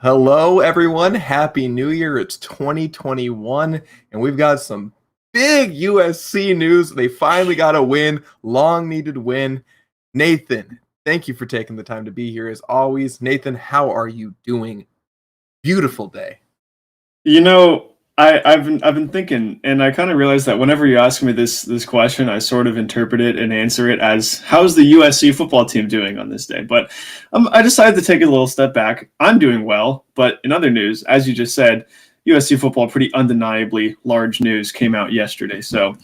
Hello, everyone. Happy New Year. It's 2021, and we've got some big USC news. They finally got a win, long needed win. Nathan, thank you for taking the time to be here as always. Nathan, how are you doing? Beautiful day. You know, I've been thinking, and I kind of realized that whenever you ask me this question, I sort of interpret it and answer it as, "How's the USC football team doing on this day?" But I decided to take a little step back. I'm doing well, but in other news, as you just said, USC football, pretty undeniably large news came out yesterday. So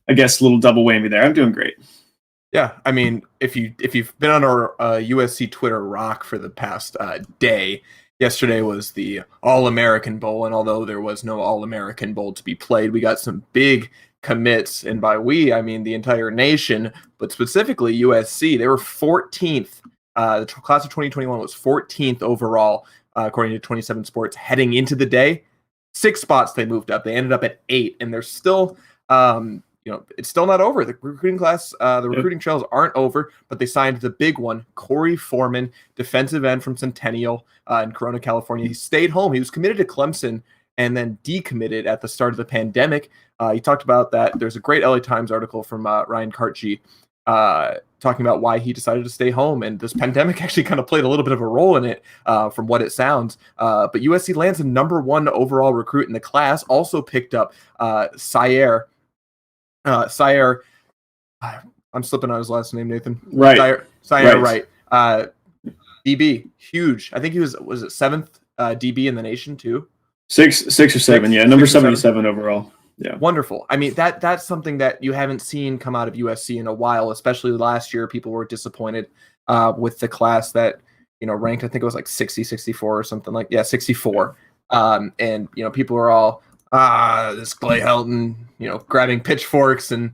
I guess a little double whammy there. I'm doing great. Yeah, I mean, if you've been on our USC Twitter rock for the past day, yesterday was the All-American Bowl, and although there was no All-American Bowl to be played, we got some big commits, and by we, I mean the entire nation, but specifically USC. They were 14th. The class of 2021 was 14th overall, according to 27 Sports, heading into the day. 6 spots they moved up. They ended up at 8, and they're still it's still not over. The recruiting class, the recruiting trails aren't over, but they signed the big one, Corey Foreman, defensive end from Centennial in Corona, California. He stayed home. He was committed to Clemson and then decommitted at the start of the pandemic. He talked about that. There's a great LA Times article from Ryan Kartji talking about why he decided to stay home. And this pandemic actually kind of played a little bit of a role in it from what it sounds. But USC lands the number 1 overall recruit in the class, also picked up Syer. I'm slipping on his last name, Nathan. Right. Syer, right. DB, huge. I think he was it 7th DB in the nation too? Six or seven, yeah. Number 77 overall. Yeah. Wonderful. I mean, that's something that you haven't seen come out of USC in a while, especially last year. People were disappointed with the class that, ranked, I think it was like 60, 64 or something 64. And, people were all, this Clay Helton, grabbing pitchforks and,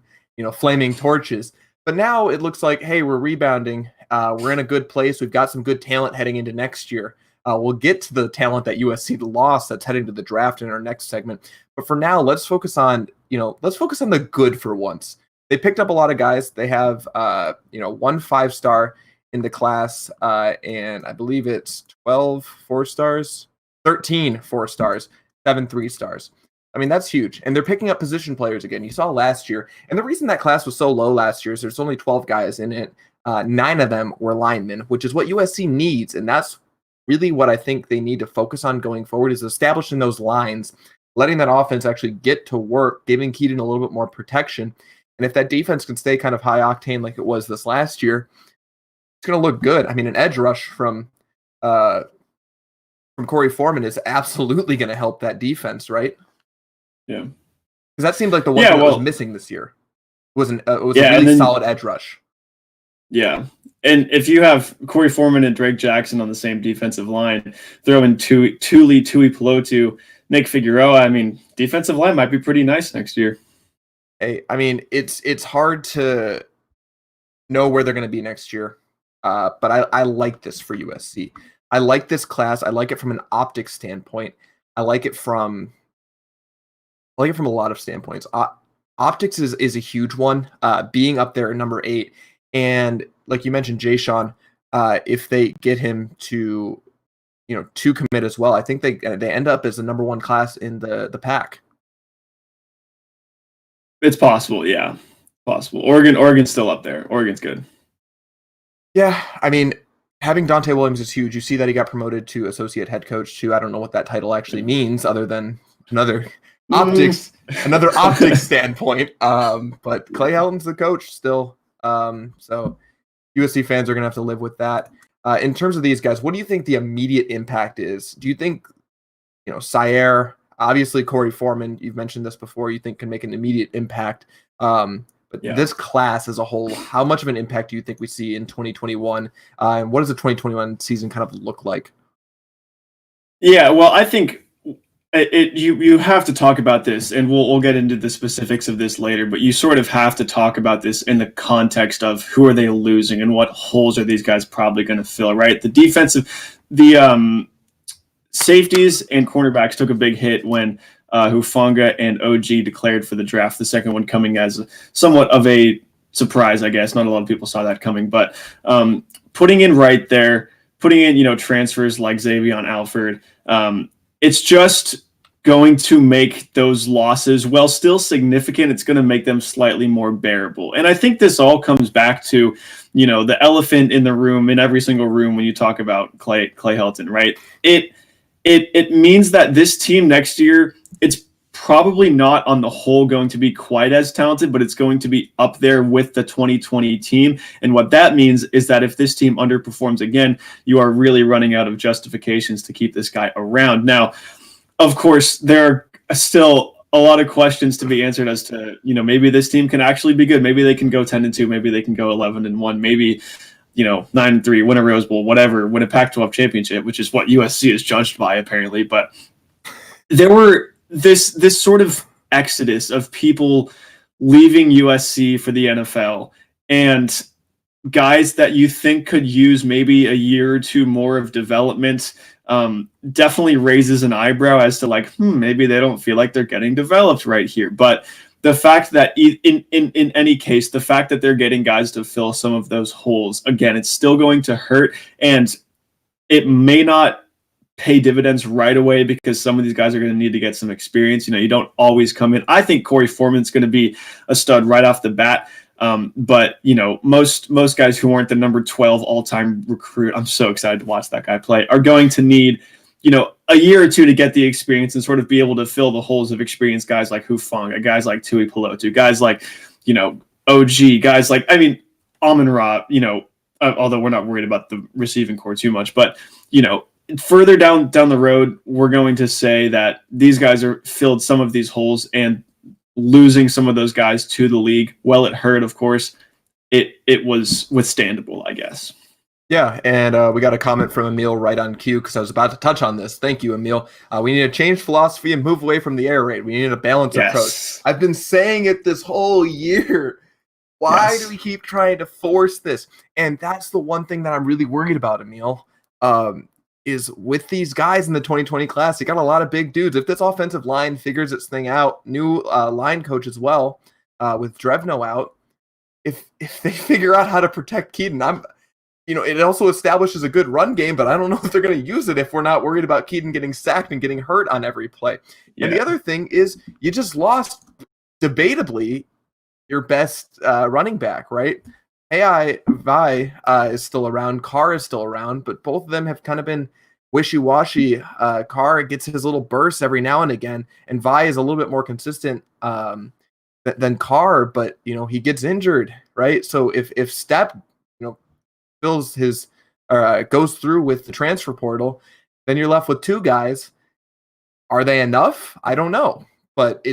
flaming torches. But now it looks like, hey, we're rebounding. We're in a good place. We've got some good talent heading into next year. We'll get to the talent that USC lost that's heading to the draft in our next segment. But for now, let's focus on the good for once. They picked up a lot of guys. They have, 1 5-star in the class, and I believe it's 12 4-stars, 13 4-stars, 7 3-stars. I mean, that's huge. And they're picking up position players again. You saw last year. And the reason that class was so low last year is there's only 12 guys in it. 9 of them were linemen, which is what USC needs. And that's really what I think they need to focus on going forward, is establishing those lines, letting that offense actually get to work, giving Keaton a little bit more protection. And if that defense can stay kind of high octane like it was this last year, it's going to look good. I mean, an edge rush from Corey Foreman is absolutely going to help that defense, right? Yeah, because that seemed like the one that was missing this year. It was a really solid edge rush. Yeah, and if you have Corey Foreman and Drake Jackson on the same defensive line, throw in Tuli Pelotu, Nick Figueroa, I mean, defensive line might be pretty nice next year. Hey, I mean, it's hard to know where they're going to be next year, but I like this for USC. I like this class. I like it from an optics standpoint. I like it from a lot of standpoints. Optics is a huge one, being up there at number 8. And like you mentioned, Jay Sean, if they get him to commit as well, I think they end up as the number 1 class in the pack. It's possible, yeah. Possible. Oregon's still up there. Oregon's good. Yeah, I mean, having Dante Williams is huge. You see that he got promoted to associate head coach too. I don't know what that title actually means other than another optics standpoint. But Clay Helton's the coach still. So USC fans are going to have to live with that. In terms of these guys, what do you think the immediate impact is? Do you think, Syer, obviously Corey Foreman, you've mentioned this before, you think can make an immediate impact? But this class as a whole, how much of an impact do you think we see in 2021? And what does the 2021 season kind of look like? Yeah, well, I think you have to talk about this, and we'll get into the specifics of this later, but you sort of have to talk about this in the context of who are they losing and what holes are these guys probably going to fill, right? The safeties and cornerbacks took a big hit when Hufanga and OG declared for the draft, the second one coming as somewhat of a surprise, I guess. Not a lot of people saw that coming, but putting in right there putting in, transfers like Xavier Alford, it's just going to make those losses, while still significant, it's going to make them slightly more bearable. And I think this all comes back to, the elephant in the room, in every single room when you talk about Clay Helton, right? It means that this team next year, it's probably not on the whole going to be quite as talented, but it's going to be up there with the 2020 team. And what that means is that if this team underperforms again, you are really running out of justifications to keep this guy around. Now, of course, there are still a lot of questions to be answered as to, maybe this team can actually be good. Maybe they can go 10-2. Maybe they can go 11-1. Maybe, 9-3, win a Rose Bowl, whatever, win a Pac-12 championship, which is what USC is judged by apparently. But there were this sort of exodus of people leaving USC for the NFL, and guys that you think could use maybe a year or two more of development definitely raises an eyebrow as to maybe they don't feel like they're getting developed right here. But the fact that in any case, the fact that they're getting guys to fill some of those holes, again, it's still going to hurt, and it may not pay dividends right away because some of these guys are going to need to get some experience. You don't always come in. I think Corey Foreman's going to be a stud right off the bat. But most guys who aren't the number 12 all-time recruit, I'm so excited to watch that guy play, are going to need, a year or two to get the experience and sort of be able to fill the holes of experienced guys like Hufanga, guys like Tui Pelotu, guys like, OG, guys like, Amon-Ra, although we're not worried about the receiving core too much, but, further down the road, we're going to say that these guys are filled some of these holes, and losing some of those guys to the league, well, it hurt, of course. It was withstandable, I guess. Yeah, and we got a comment from Emil right on cue because I was about to touch on this. Thank you, Emil. We need to change philosophy and move away from the air raid. We need a balanced approach. I've been saying it this whole year. Why do we keep trying to force this? And that's the one thing that I'm really worried about, Emil, is with these guys in the 2020 class, you got a lot of big dudes. If this offensive line figures its thing out, new line coach as well, with Drevno out, if they figure out how to protect Keaton, it also establishes a good run game, but I don't know if they're going to use it if we're not worried about Keaton getting sacked and getting hurt on every play. Yeah. And the other thing is you just lost, debatably, your best running back, right? AI Vi is still around, Carr is still around, but both of them have kind of been wishy-washy. Carr gets his little bursts every now and again, and Vi is a little bit more consistent than Carr, but he gets injured, right? So if Stepp fills his goes through with the transfer portal, then you're left with two guys. Are they enough? I don't know, but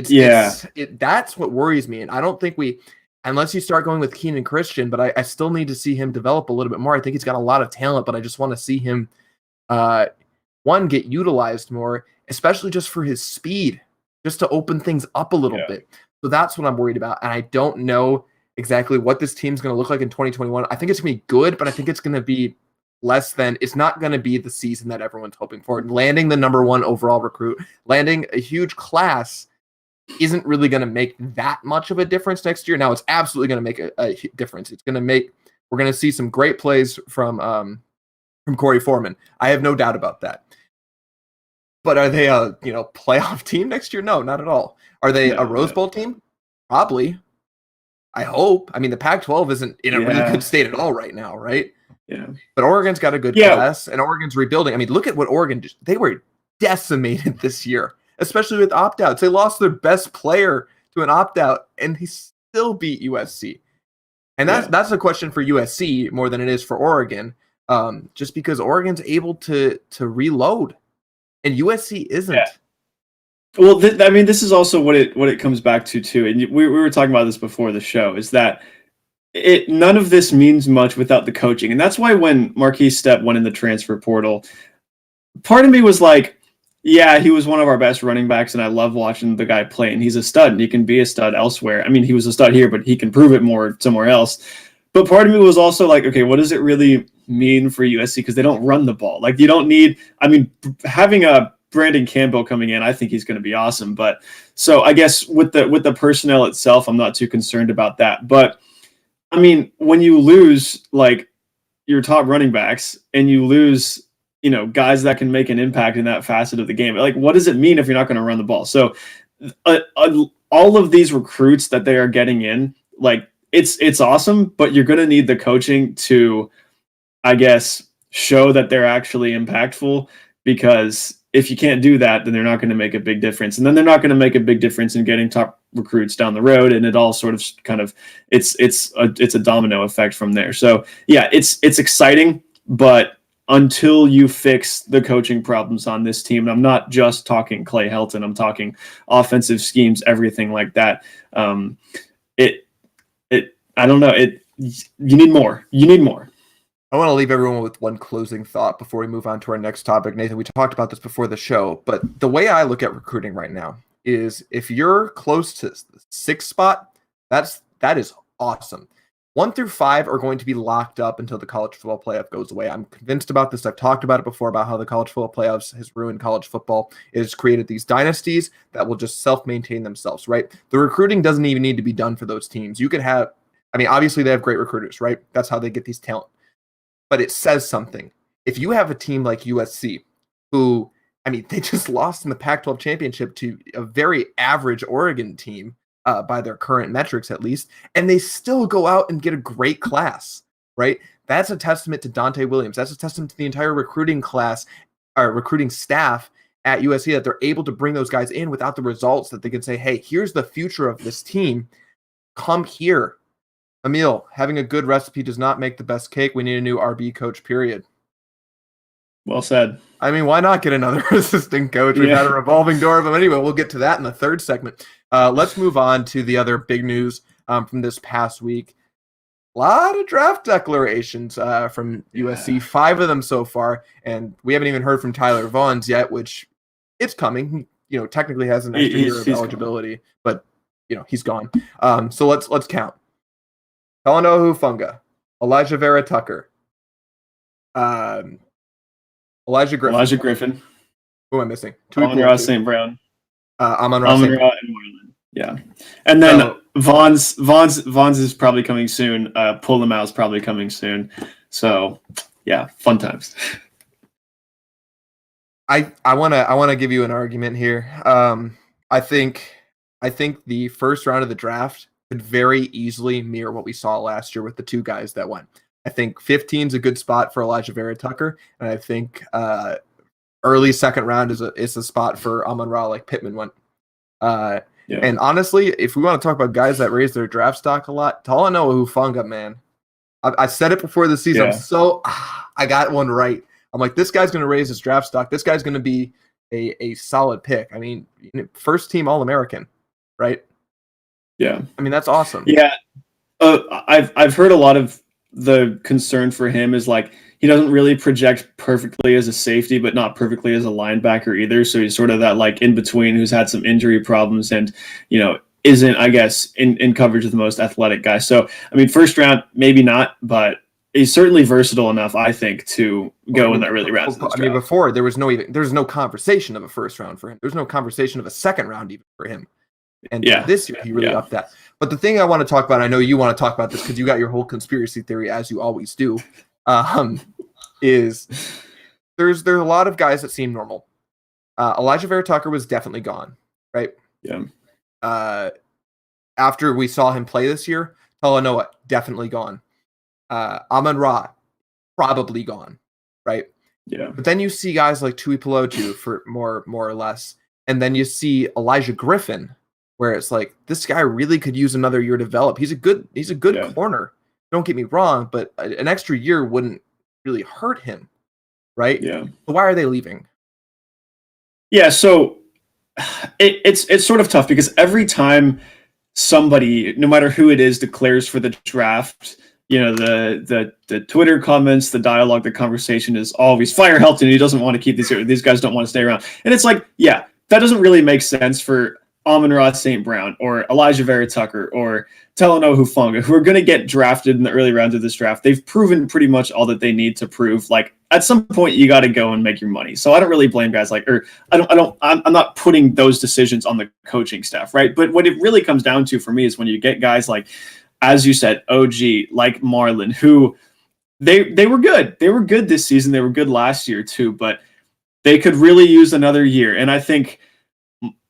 that's what worries me, and I don't think unless you start going with Keenan Christian, but I still need to see him develop a little bit more. I think he's got a lot of talent, but I just want to see him, get utilized more, especially just for his speed, just to open things up a little bit. So that's what I'm worried about, and I don't know exactly what this team's going to look like in 2021. I think it's going to be good, but I think it's going to be it's not going to be the season that everyone's hoping for. Landing the number 1 overall recruit, landing a huge class isn't really going to make that much of a difference next year. Now, it's absolutely going to make a difference. We're going to see some great plays from Corey Foreman. I have no doubt about that. But are they a playoff team next year? No, not at all. Are they a Rose Bowl team? Probably. I hope. I mean, the Pac-12 isn't in a really good state at all right now, right? Yeah. But Oregon's got a good class, and Oregon's rebuilding. I mean, look at what Oregon did. They were decimated this year, especially with opt-outs. They lost their best player to an opt-out, and he still beat USC. And that's a question for USC more than it is for Oregon, just because Oregon's able to reload, and USC isn't. Yeah. Well, this is also what it comes back to too, and we were talking about this before the show. Is that none of this means much without the coaching, and that's why when Marquise Stepp went in the transfer portal, part of me was like, yeah, he was one of our best running backs, and I love watching the guy play, and he's a stud, and he can be a stud elsewhere. I mean, he was a stud here, but he can prove it more somewhere else. But part of me was also like, okay, what does it really mean for USC? Because they don't run the ball. Like, you don't need, having a Brandon Campbell coming in, I think he's going to be awesome. But so I guess with the personnel itself, I'm not too concerned about that. But I mean, when you lose, like, your top running backs and you lose, guys that can make an impact in that facet of the game. Like, what does it mean if you're not going to run the ball? So all of these recruits that they are getting in, like, it's awesome, but you're going to need the coaching to, I guess, show that they're actually impactful, because if you can't do that, then they're not going to make a big difference. And then they're not going to make a big difference in getting top recruits down the road. And it all sort of kind of, it's a domino effect from there. So yeah, it's exciting, but until you fix the coaching problems on this team, and I'm not just talking Clay Helton, I'm talking offensive schemes, everything like that. I don't know. You need more. I want to leave everyone with one closing thought before we move on to our next topic. Nathan, we talked about this before the show, but the way I look at recruiting right now is if you're close to the 6th spot, that is awesome. 1 through 5 are going to be locked up until the college football playoff goes away. I'm convinced about this. I've talked about it before, about how the college football playoffs has ruined college football. It has created these dynasties that will just self-maintain themselves, right? The recruiting doesn't even need to be done for those teams. You could have, obviously they have great recruiters, right? That's how they get these talent. But it says something. If you have a team like USC, who, they just lost in the Pac-12 championship to a very average Oregon team, by their current metrics at least, and they still go out and get a great class, right? That's a testament to Dante Williams. That's a testament to the entire recruiting class, or recruiting staff at USC, that they're able to bring those guys in without the results, that they can say, hey, here's the future of this team. Come here. Emil, having a good recipe does not make the best cake. We need a new RB coach, period. Well said. Why not get another assistant coach? We've had a revolving door of them. Anyway, we'll get to that in the third segment. Let's move on to the other big news from this past week. A lot of draft declarations from USC, 5 of them so far, and we haven't even heard from Tyler Vaughns yet, which it's coming. He, technically has an extra year of eligibility, but he's gone. So let's count. Talanoa Hufanga, Elijah Vera Tucker, Elijah Griffin. Who am I missing? Amon-Ra St. Brown. Amon-Ra and Marlon. Yeah. And then Vaughns is probably coming soon. Pull them out is probably coming soon. So yeah, fun times. I wanna give you an argument here. I think the first round of the draft could very easily mirror what we saw last year with the 2 guys that went. I think 15 is a good spot for Elijah Vera Tucker, and I think early second round is a spot for Amon-Ra, like Pittman went. And honestly, if we want to talk about guys that raise their draft stock a lot, Talanoa Hufanga, man. I said it before the season. I got one right. I'm like, this guy's going to raise his draft stock. This guy's going to be a solid pick. First team All-American, right? Yeah. That's awesome. Yeah. I've heard a lot of the concern for him is like he doesn't really project perfectly as a safety, but not perfectly as a linebacker either. So he's sort of that like in between who's had some injury problems and, isn't, I guess, in coverage of the most athletic guy. So, first round, maybe not, but he's certainly versatile enough, I think, to go in that really round. Before there was no conversation of a first round for him. There's no conversation of a second round even for him. And this year, he really upped that. But the thing I want to talk about, I know you want to talk about this because you got your whole conspiracy theory, as you always do, is there's a lot of guys that seem normal. Elijah Vera Tucker was definitely gone, right? Yeah. After we saw him play this year, Talanoa, definitely gone. Amon-Ra, probably gone, right? Yeah. But then you see guys like Tui Pelotu for more or less. And then you see Elijah Griffin, where it's like, this guy really could use another year to develop. He's a good corner. Don't get me wrong, but an extra year wouldn't really hurt him, right? Yeah. So why are they leaving? Yeah, so it's sort of tough because every time somebody, no matter who it is, declares for the draft, the Twitter comments, the dialogue, the conversation is always fire Helton. He doesn't want to keep these guys don't want to stay around. And it's like, yeah, that doesn't really make sense for Amon-Ra St. Brown or Elijah Vera Tucker or Talanoa Hufanga, who are going to get drafted in the early rounds of this draft. They've proven pretty much all that they need to prove. Like at some point, you got to go and make your money. So I don't really blame guys I'm not putting those decisions on the coaching staff, right? But what it really comes down to for me is when you get guys like, as you said, OG, like Marlon, who they were good. They were good this season. They were good last year too, but they could really use another year. And I think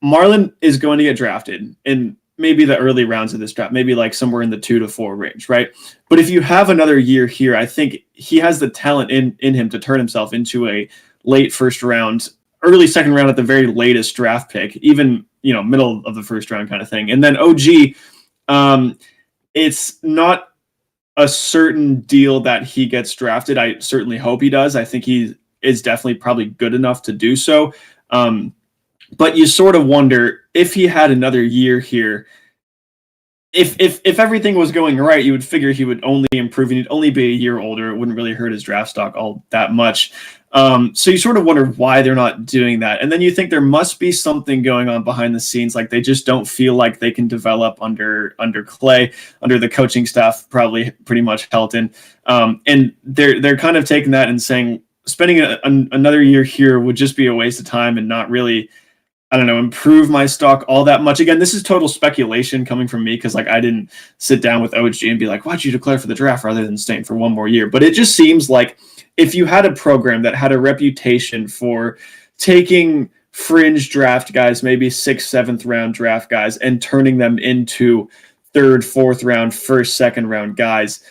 Marlon is going to get drafted in maybe the early rounds of this draft, maybe like somewhere in the 2 to 4 range, right? But if you have another year here, I think he has the talent in him to turn himself into a late first round, early second round at the very latest draft pick, even, you know, middle of the first round kind of thing. And then OG, it's not a certain deal that he gets drafted. I certainly hope he does. I think he is definitely probably good enough to do so. But you sort of wonder if he had another year here, if everything was going right, you would figure he would only improve and he'd only be a year older. It wouldn't really hurt his draft stock all that much. So you sort of wonder why they're not doing that. And then you think there must be something going on behind the scenes. Like they just don't feel like they can develop under Clay, under the coaching staff, probably pretty much Helton. And they're kind of taking that and saying, spending another year here would just be a waste of time and not really, I don't know, improve my stock all that much. Again, this is total speculation coming from me because like I didn't sit down with OG and be like, why'd you declare for the draft rather than staying for one more year? But it just seems like if you had a program that had a reputation for taking fringe draft guys, maybe 6th, 7th round draft guys, and turning them into 3rd, 4th round, 1st, 2nd round guys,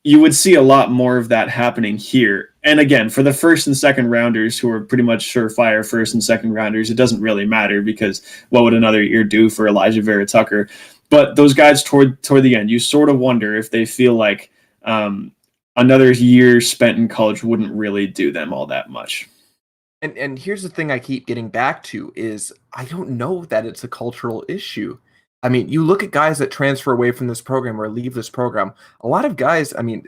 you would see a lot more of that happening here. And again, for the 1st and 2nd rounders who are pretty much surefire 1st and 2nd rounders, it doesn't really matter because what would another year do for Elijah Vera Tucker? But those guys toward the end, you sort of wonder if they feel like another year spent in college wouldn't really do them all that much. And here's the thing I keep getting back to is I don't know that it's a cultural issue. I mean, you look at guys that transfer away from this program or leave this program. A lot of guys, I mean,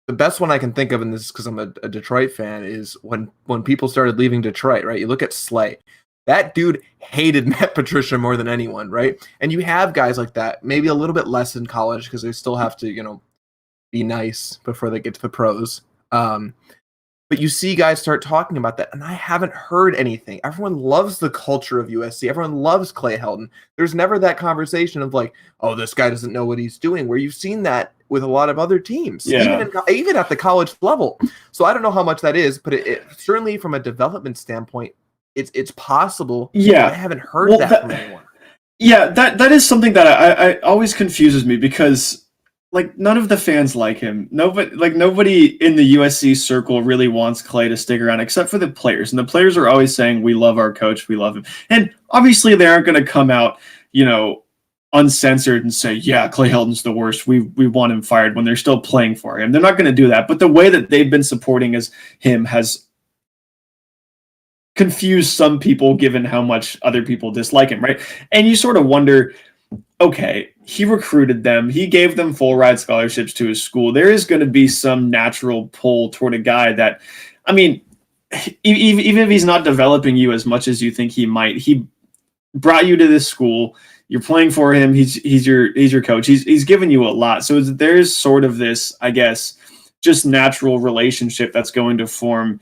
the best one I can think of, and this is because I'm a Detroit fan, is when people started leaving Detroit, right? You look at Slay. That dude hated Matt Patricia more than anyone, right? And you have guys like that, maybe a little bit less in college because they still have to, you know, be nice before they get to the pros. But you see guys start talking about that, and I haven't heard anything. Everyone loves the culture of USC. Everyone loves Clay Helton. There's never that conversation of like, oh, this guy doesn't know what he's doing, where you've seen that with a lot of other teams, even at the college level. So I don't know how much that is, but it certainly from a development standpoint, it's possible. Yeah. I haven't heard that from anyone. Yeah, that is something that I always confuses me because like none of the fans like him. Nobody in the USC circle really wants Clay to stick around except for the players. And the players are always saying, we love our coach, we love him. And obviously they aren't going to come out, you know, uncensored and say, yeah, Clay Helton's the worst. We want him fired when they're still playing for him. They're not going to do that. But the way that they've been supporting him has confused some people given how much other people dislike him, right? And you sort of wonder, okay, he recruited them. He gave them full ride scholarships to his school. There is going to be some natural pull toward a guy that, I mean, even if he's not developing you as much as you think he might, he brought you to this school. You're playing for him. He's your coach. He's given you a lot. So there's sort of this, I guess, just natural relationship that's going to form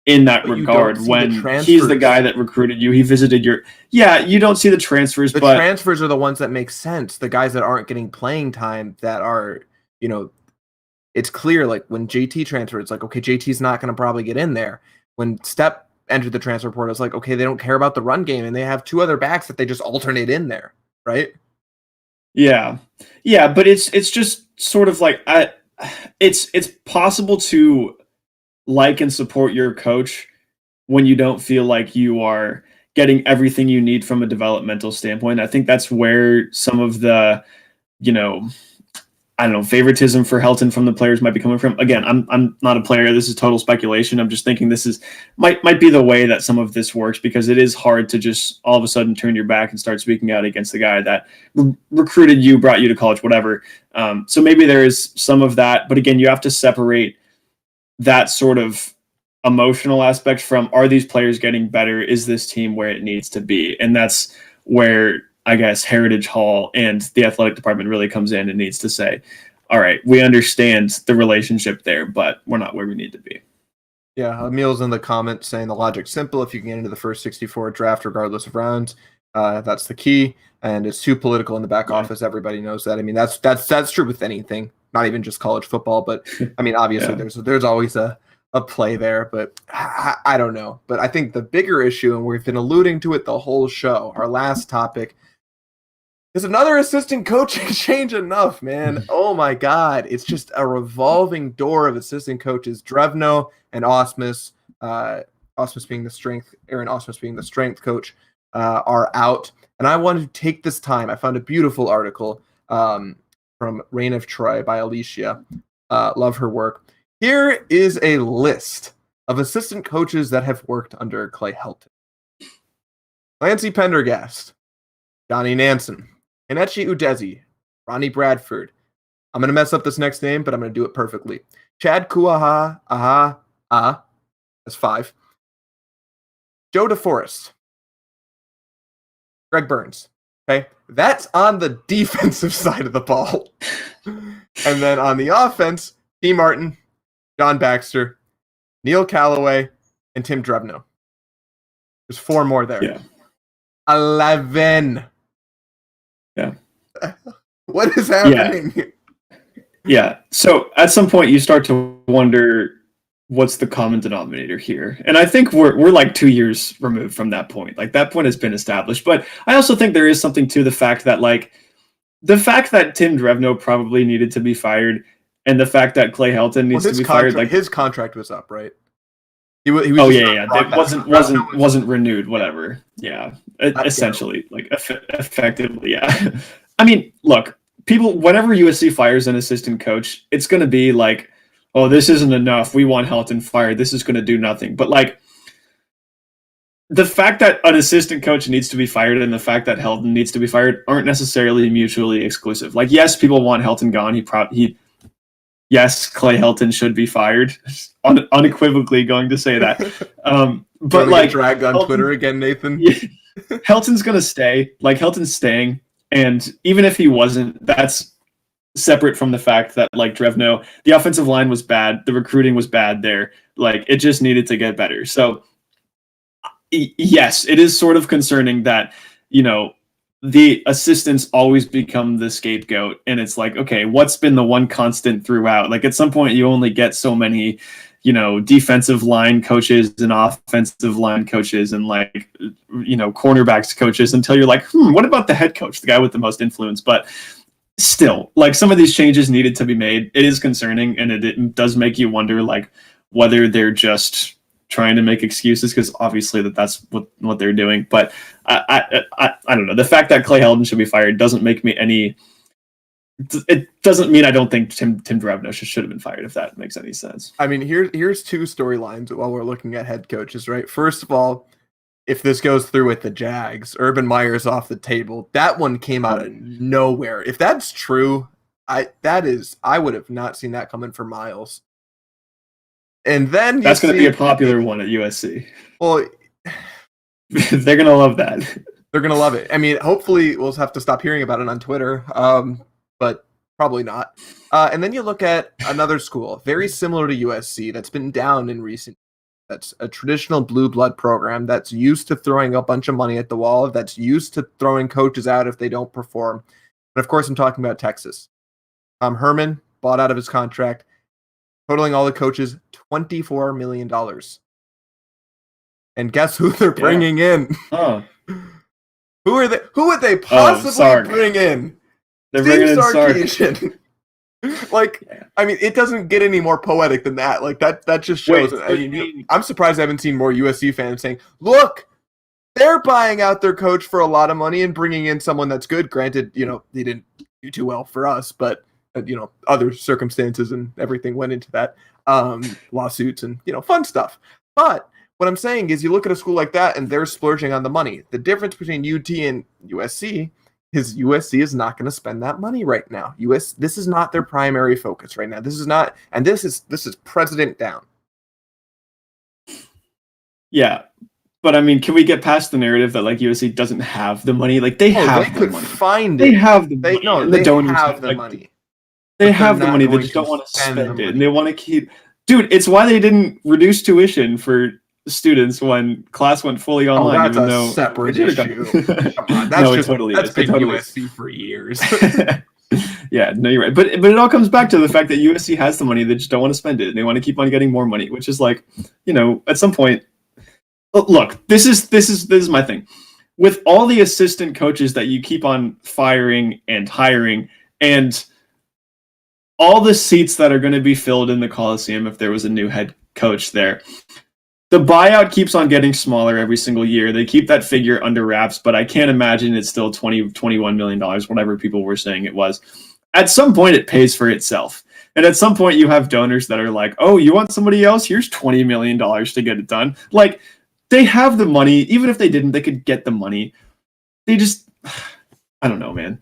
in that regard when he's the guy that recruited you. He visited you don't see the transfers, but transfers are the ones that make sense. The guys that aren't getting playing time that are, you know, it's clear like when JT transferred, it's like, okay, JT's not going to probably get in there. When Step entered the transfer portal, it's like, okay, they don't care about the run game and they have 2 other backs that they just alternate in there, right? Yeah, but it's just sort of like it's possible to like and support your coach when you don't feel like you are getting everything you need from a developmental standpoint. I think that's where some of the, you know, I don't know, favoritism for Helton from the players might be coming from. Again, I'm not a player. This is total speculation. I'm just thinking this is might be the way that some of this works because it is hard to just all of a sudden turn your back and start speaking out against the guy that recruited you, brought you to college, whatever. So maybe there is some of that, but again, you have to separate that sort of emotional aspect from, are these players getting better? Is this team where it needs to be? And that's where I guess Heritage Hall and the athletic department really comes in and needs to say, all right, we understand the relationship there, but we're not where we need to be. Yeah, Emil's in the comments saying the logic's simple. If you can get into the first 64 draft, regardless of rounds, that's the key. And it's too political in the back office. Everybody knows that. I mean, that's true with anything. not even just college football, but I mean, obviously there's always a play there, but I don't know. But I think the bigger issue, and we've been alluding to it the whole show, our last topic, is another assistant coaching change enough, man? Oh my God. It's just a revolving door of assistant coaches. Drevno and Osmus, Osmus being the strength, Aaron Osmus being the strength coach, are out. And I wanted to take this time. I found a beautiful article from Reign of Troy by Alicia. Love her work. Here is a list of assistant coaches that have worked under Clay Helton. Lancey Pendergast, Johnny Nansen, Kenichi Udezi, Ronnie Bradford. I'm going to mess up this next name, but I'm going to do it perfectly. Chad Kuaha, that's 5. Joe DeForest. Greg Burns. Okay, that's on the defensive side of the ball. And then on the offense, T. Martin, John Baxter, Neil Callaway, and Tim Drevno. There's 4 more there. Yeah. 11. Yeah. What is happening? Yeah. So at some point you start to wonder what's the common denominator here. And I think we're like 2 years removed from that point. Like that point has been established. But I also think there is something to the fact that Tim Drevno probably needed to be fired, and the fact that Clay Helton needs to be fired. Like his contract was up, right? He was it wasn't renewed, whatever. Yeah, essentially, like effectively, yeah. I mean, look, people, whenever USC fires an assistant coach, it's going to be like, oh, this isn't enough. We want Helton fired. This is going to do nothing. But like, the fact that an assistant coach needs to be fired and the fact that Helton needs to be fired aren't necessarily mutually exclusive. Like, yes, people want Helton gone. Yes, Clay Helton should be fired. Unequivocally going to say that. But like, dragged on Twitter again, Nathan. Yeah, Helton's going to stay. Like, Helton's staying. And even if he wasn't, that's separate from the fact that, like, Drevno, the offensive line was bad. The recruiting was bad there. Like, it just needed to get better. So, yes, it is sort of concerning that, you know, the assistants always become the scapegoat. And it's like, okay, what's been the one constant throughout? Like, at some point, you only get so many, you know, defensive line coaches and offensive line coaches and, like, you know, cornerbacks coaches until you're like, what about the head coach, the guy with the most influence? But still, like, some of these changes needed to be made. It is concerning, and it does make you wonder, like, whether they're just trying to make excuses, because obviously that's what they're doing. But I don't know. The fact that Clay Helton should be fired doesn't make me any. It doesn't mean I don't think Tim Drevno should have been fired, if that makes any sense. I mean, here's 2 storylines while we're looking at head coaches, right? First of all, if this goes through with the Jags, Urban Meyer's off the table. That one came out of nowhere. If that's true, I would have not seen that coming for miles. And then that's going to be a popular one at USC. Well, they're going to love that. They're going to love it. I mean, hopefully we'll have to stop hearing about it on Twitter, but probably not. And then you look at another school, very similar to USC, that's been down in recent. That's a traditional blue blood program that's used to throwing a bunch of money at the wall, that's used to throwing coaches out if they don't perform. And of course, I'm talking about Texas. Herman bought out of his contract, totaling all the coaches $24 million. And guess who they're bringing in? Oh. Who would they possibly bring in? They're bringing in Sark. Like, I mean, it doesn't get any more poetic than that. Like, that just shows. I mean, I'm surprised I haven't seen more USC fans saying, look, they're buying out their coach for a lot of money and bringing in someone that's good. Granted, you know, they didn't do too well for us, but you know, other circumstances and everything went into that, lawsuits and, you know, fun stuff. But what I'm saying is, you look at a school like that and they're splurging on the money. The difference between UT and USC is USC is not going to spend that money right now. This is not their primary focus right now. This is not, and this is president down. Yeah. But I mean, can we get past the narrative that, like, USC doesn't have the money? Like, they have the money. Find it. They have the money. They have the money. They have the money. They just don't want to spend it. And they want to keep. Dude, it's why they didn't reduce tuition for students when class went fully online. That's a separate issue. Come on, that's been USC for years. Yeah, no, you're right. But it all comes back to the fact that USC has the money. They just don't want to spend it. And they want to keep on getting more money, which is like, at some point, look, this is my thing. With all the assistant coaches that you keep on firing and hiring, and all the seats that are going to be filled in the Coliseum if there was a new head coach there, the buyout keeps on getting smaller every single year. They keep that figure under wraps, but I can't imagine it's still $21 million, whatever people were saying it was. At some point, it pays for itself. And at some point, you have donors that are like, oh, you want somebody else? Here's $20 million to get it done. Like, they have the money. Even if they didn't, they could get the money. They just, I don't know, man.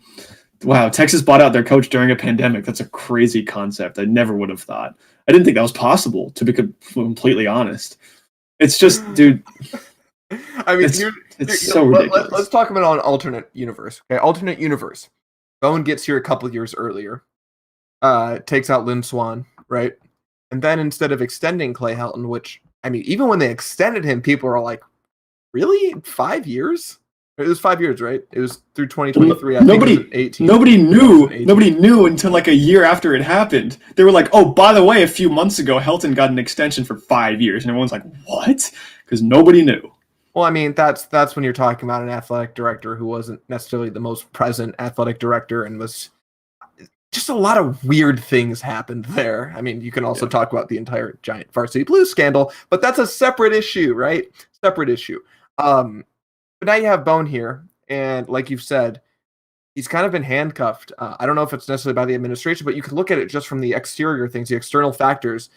Wow, Texas bought out their coach during a pandemic. That's a crazy concept. I never would have thought. I didn't think that was possible, to be completely honest. It's just, dude. I mean, it's so ridiculous. Let's talk about an alternate universe. Okay, alternate universe. Bowen gets here a couple years earlier, takes out Lynn Swan, right? And then instead of extending Clay Helton, which, I mean, even when they extended him, people are like, really? 5 years? It was 5 years, right? It was through 2023. I think it was 18. Nobody knew until like a year after it happened. They were like, oh, by the way, a few months ago, Helton got an extension for 5 years. And everyone's like, what? Because nobody knew. Well, I mean, that's when you're talking about an athletic director who wasn't necessarily the most present athletic director and was just a lot of weird things happened there. I mean, you can also talk about the entire giant Varsity Blues scandal, but that's a separate issue, right? Separate issue. But now you have Bone here, and like you've said, he's kind of been handcuffed. I don't know if it's necessarily by the administration, but you can look at it just from the exterior things, the external factors.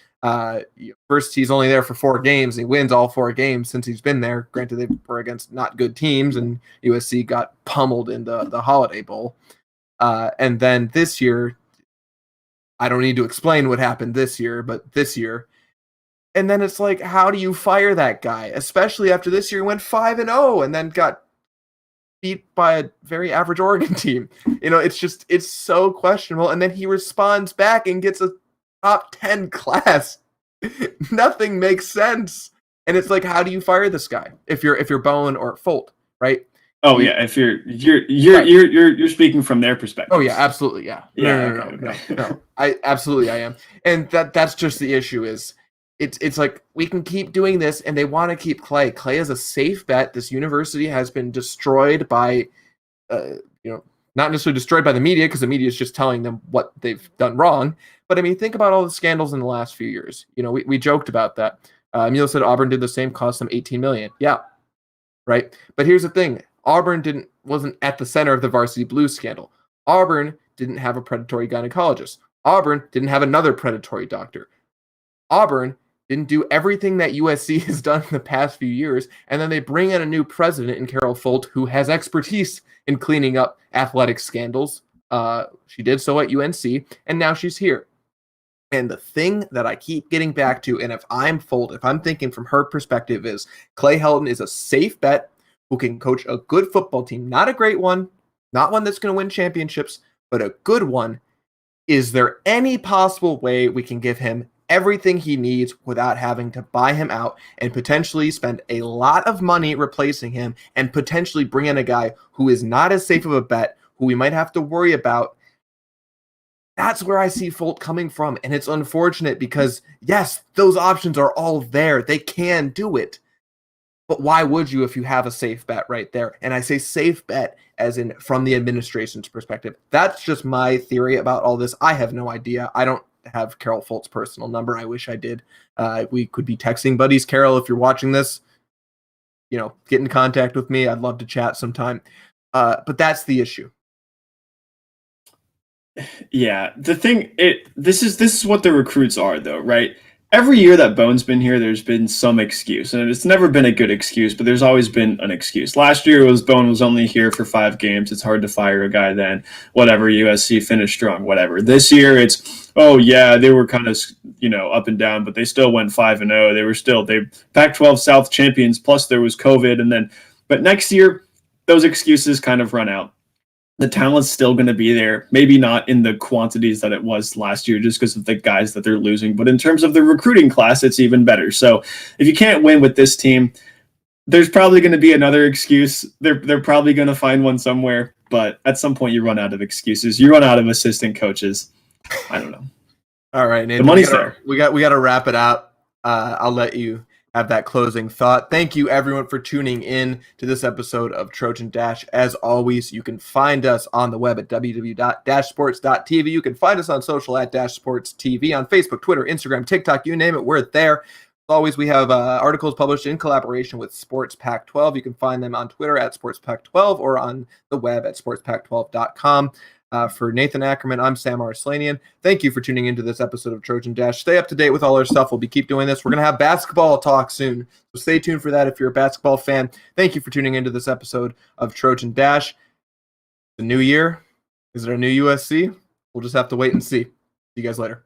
First, he's only there for 4 games. And he wins all 4 games since he's been there. Granted, they were against not good teams, and USC got pummeled in the Holiday Bowl. And then this year, I don't need to explain what happened this year, but this year. And then it's like, how do you fire that guy? Especially after this year went 5-0 and then got beat by a very average Oregon team. It's so questionable. And then he responds back and gets a top 10 class. Nothing makes sense. And it's like, how do you fire this guy if you're Bowen or Folt, right? Oh yeah, if you're speaking from their perspective. Oh yeah, absolutely, yeah. No. I am, and that's just the issue. Is it's like we can keep doing this, and they want to keep Clay. Clay is a safe bet. This university has been destroyed by, not necessarily destroyed by the media, because the media is just telling them what they've done wrong. But I mean, think about all the scandals in the last few years. We joked about that. Emil said Auburn did the same, cost them $18 million. Yeah, right. But here's the thing. Auburn wasn't at the center of the Varsity Blues scandal. Auburn didn't have a predatory gynecologist. Auburn didn't have another predatory doctor. Auburn didn't do everything that USC has done in the past few years, and then they bring in a new president in Carol Folt who has expertise in cleaning up athletic scandals. She did so at UNC, and now she's here. And the thing that I keep getting back to, and if I'm Folt, if I'm thinking from her perspective, is Clay Helton is a safe bet who can coach a good football team, not a great one, not one that's going to win championships, but a good one. Is there any possible way we can give him everything he needs without having to buy him out and potentially spend a lot of money replacing him and potentially bring in a guy who is not as safe of a bet, who we might have to worry about? That's where I see Folt coming from, and it's unfortunate because, yes, those options are all there. They can do it. But why would you if you have a safe bet right there? And I say safe bet as in from the administration's perspective. That's just my theory about all this. I have no idea. I don't have Carol Folt's personal number. I wish I did. We could be texting buddies. Carol, if you're watching this, get in contact with me. I'd love to chat sometime. But that's the issue. Yeah, the thing, this is what the recruits are, though, right? Every year that Bone's been here, there's been some excuse, and it's never been a good excuse, but there's always been an excuse. Last year Bone was only here for 5 games. It's hard to fire a guy then. Whatever, USC finished strong, whatever. This year it's, oh yeah, they were kind of, up and down, but they still went 5-0. They Pac-12 South champions, plus there was COVID, but next year, those excuses kind of run out. The talent's still going to be there. Maybe not in the quantities that it was last year just because of the guys that they're losing. But in terms of the recruiting class, it's even better. So if you can't win with this team, there's probably going to be another excuse. They're probably going to find one somewhere, but at some point you run out of excuses. You run out of assistant coaches. I don't know. All right, Nathan, The money's there. We got to wrap it out. I'll let you have that closing thought. Thank you, everyone, for tuning in to this episode of Trojan Dash. As always, you can find us on the web at www.dashsports.tv. You can find us on social at Dash Sports TV, on Facebook, Twitter, Instagram, TikTok, you name it, we're there. As always, we have articles published in collaboration with Sports Pac-12. You can find them on Twitter at Sports Pac-12 or on the web at sportspac12.com. For Nathan Ackerman, I'm Sam Arslanian. Thank you for tuning into this episode of Trojan Dash. Stay up to date with all our stuff. We'll keep doing this. We're going to have basketball talk soon, so stay tuned for that if you're a basketball fan. Thank you for tuning into this episode of Trojan Dash. The new year, is it a new USC? We'll just have to wait and see. See you guys later.